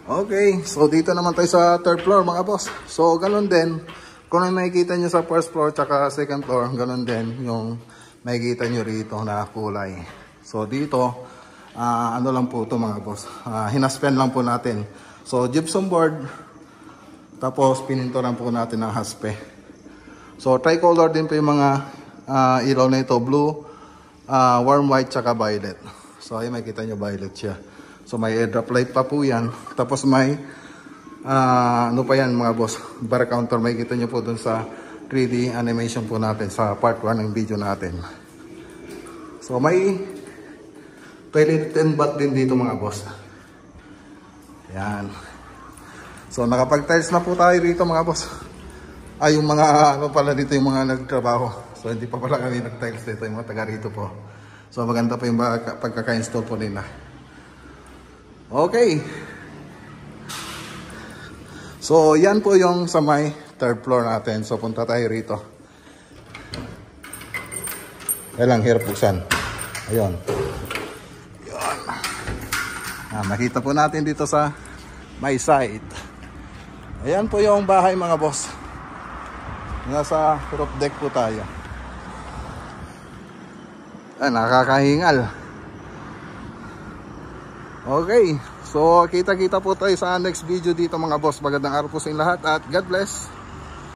Okay, so dito naman tayo sa third floor mga boss. So ganun din, kung ano makikita nyo sa first floor tsaka second floor, ganun din yung makikita nyo rito na kulay. So dito, ano lang po ito mga boss, hinaspen lang po natin. So gypsum board, tapos pininturan po natin ng haspe. So tricolor din po yung mga ilaw na ito, blue, warm white tsaka violet. So ayun, makikita nyo violet siya. So may airdrop light pa po yan. Tapos may ano pa yan mga boss, bar counter. May kita nyo po dun sa 3D animation po natin sa part 1 ng video natin. So may toilet and bath din dito mga boss. Yan. So nakapag tiles na po tayo rito mga boss. Ay yung mga ano pala dito, yung mga nagtrabaho. So hindi pa pala kami nag-tiles dito, yung mga taga rito po. So maganda pa yung pagkaka-install po nila. Okay. So, yan po yung sa may third floor natin. So, punta tayo rito. Kailang hirap buksan. Ayun. Ayun. Nakita po natin dito sa my side. Ayan po yung bahay mga boss. Nasa roof deck po tayo. Nakakahingal. Okay, so kita-kita po tayo sa next video dito mga boss. Magandang araw po sa inyo lahat at God bless.